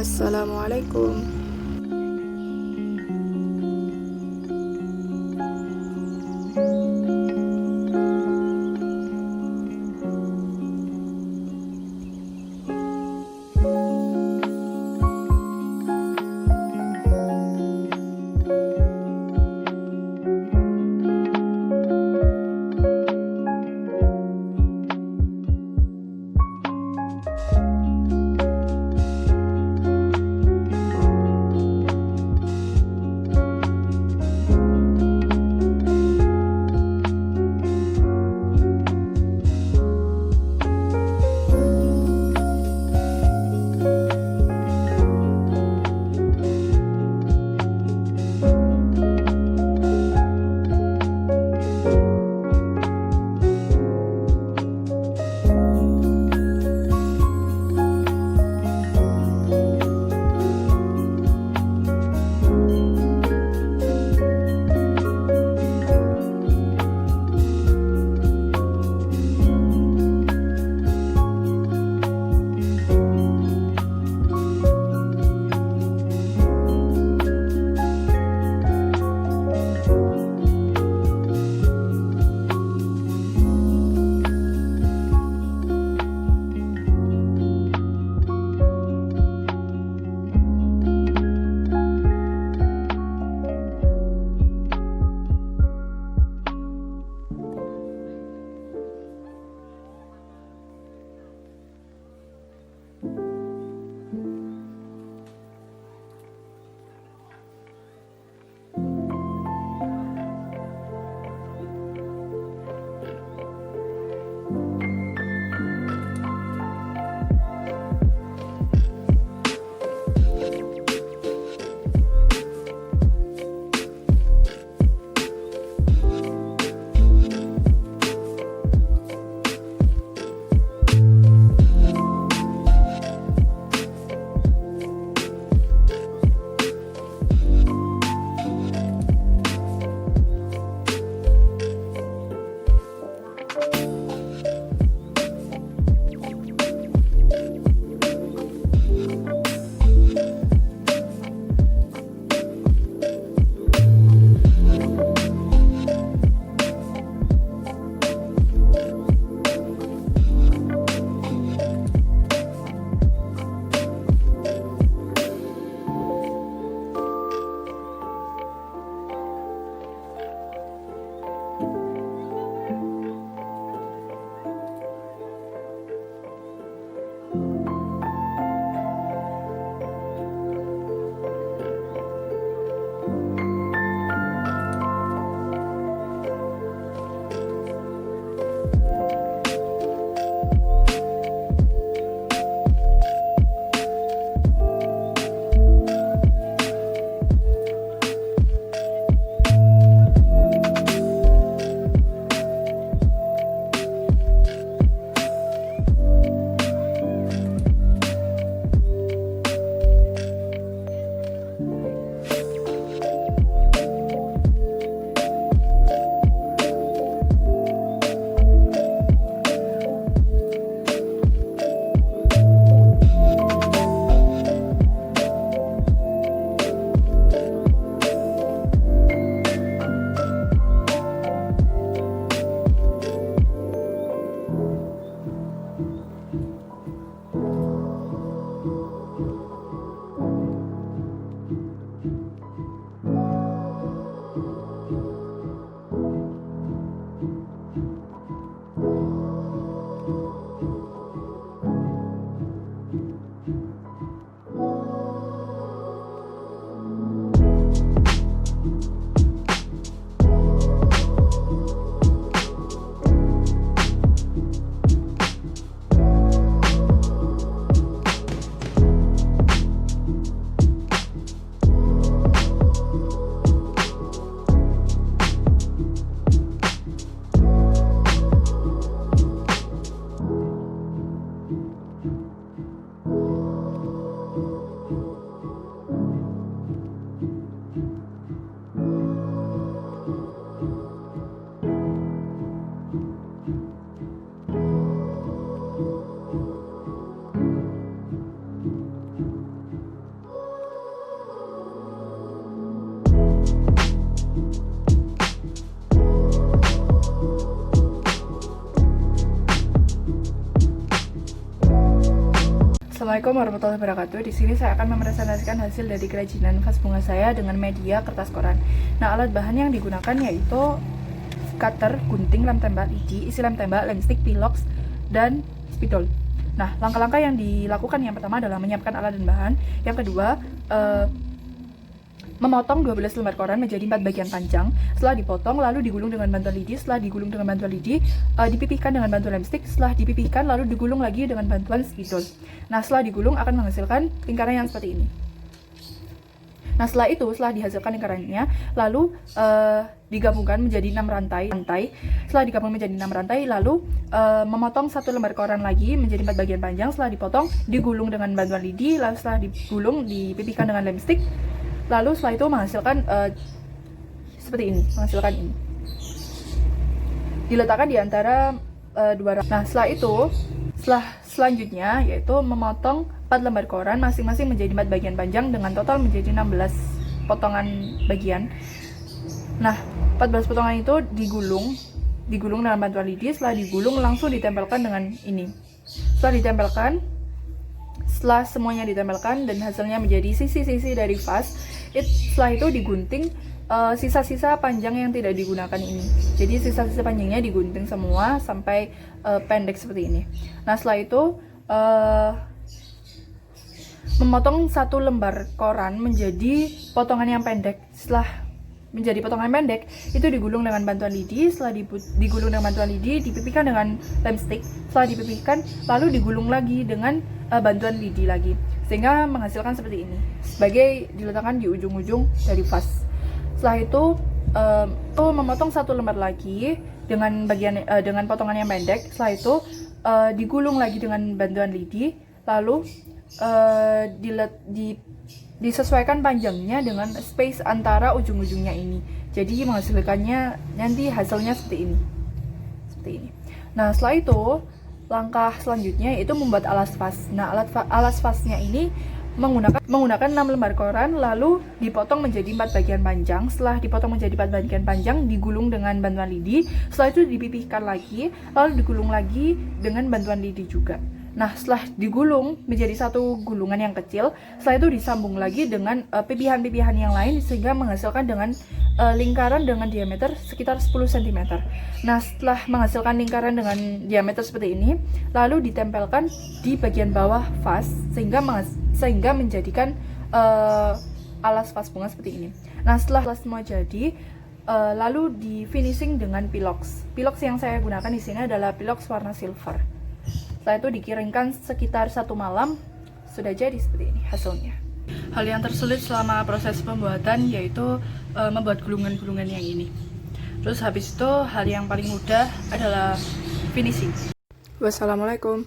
Assalamualaikum. Assalamualaikum warahmatullahi wabarakatuh. Di sini saya akan mepresentasikan hasil dari kerajinan vas bunga saya dengan media kertas koran. Nah, alat bahan yang digunakan yaitu cutter, gunting, lem tembak lidi, isi lem tembak, lem stick, pilox, dan spidol. Nah, langkah-langkah yang dilakukan yang pertama adalah menyiapkan alat dan bahan. Yang kedua, memotong 12 lembar koran menjadi 4 bagian panjang. Setelah dipotong, lalu digulung dengan bantuan lidi. Setelah digulung dengan bantuan lidi, dipipihkan dengan bantuan lem stick. Setelah dipipihkan, lalu digulung lagi dengan bantuan spidol. Nah, setelah digulung akan menghasilkan lingkaran yang seperti ini. Nah, setelah itu, setelah dihasilkan lingkarannya, lalu digabungkan menjadi 6 rantai. Setelah digabung menjadi 6 rantai, lalu memotong 1 lembar koran lagi menjadi 4 bagian panjang. Setelah dipotong, digulung dengan bantuan lidi. Lalu setelah digulung, dipipihkan dengan lem stick. Lalu setelah itu menghasilkan seperti ini, diletakkan di antara dua rantai. Nah, selanjutnya yaitu memotong 4 lembar koran masing-masing menjadi 4 bagian panjang dengan total menjadi 16 potongan bagian. Nah, 14 potongan itu digulung dengan bantuan lidi. Setelah digulung langsung ditempelkan dengan ini. Setelah semuanya ditempelkan dan hasilnya menjadi sisi-sisi dari vas, setelah itu digunting sisa-sisa panjang yang tidak digunakan ini. Jadi sisa-sisa panjangnya digunting semua sampai pendek seperti ini. Nah, setelah itu memotong 1 lembar koran menjadi potongan yang pendek. Setelah menjadi potongan pendek, itu digulung dengan bantuan lidi. Setelah digulung dengan bantuan lidi, dipipihkan dengan lem stick. Setelah dipipihkan, lalu digulung lagi dengan bantuan lidi lagi, sehingga menghasilkan seperti ini, sebagai diletakkan di ujung-ujung dari vas. Setelah itu memotong 1 lembar lagi dengan potongan yang pendek. Setelah itu digulung lagi dengan bantuan lidi, lalu disesuaikan panjangnya dengan space antara ujung-ujungnya ini. Jadi menghasilkannya nanti hasilnya seperti ini. Nah, setelah itu langkah selanjutnya yaitu membuat alas vas. Nah, alas vasnya ini menggunakan 6 lembar koran, lalu dipotong menjadi 4 bagian panjang. Setelah dipotong menjadi 4 bagian panjang, digulung dengan bantuan lidi. Setelah itu dipipihkan lagi, lalu digulung lagi dengan bantuan lidi juga. Nah, setelah digulung menjadi satu gulungan yang kecil, setelah itu disambung lagi dengan pipihan-pipihan yang lain sehingga menghasilkan dengan lingkaran dengan diameter sekitar 10 cm. Nah, setelah menghasilkan lingkaran dengan diameter seperti ini, lalu ditempelkan di bagian bawah vas sehingga menjadikan alas vas bunga seperti ini. Nah, setelah semua jadi, lalu di finishing dengan pilox. Pilox yang saya gunakan di sini adalah pilox warna silver. Setelah itu dikeringkan sekitar 1 malam, sudah jadi seperti ini hasilnya. Hal yang tersulit selama proses pembuatan yaitu membuat gulungan-gulungan yang ini. Terus habis itu hal yang paling mudah adalah finishing. Wassalamualaikum.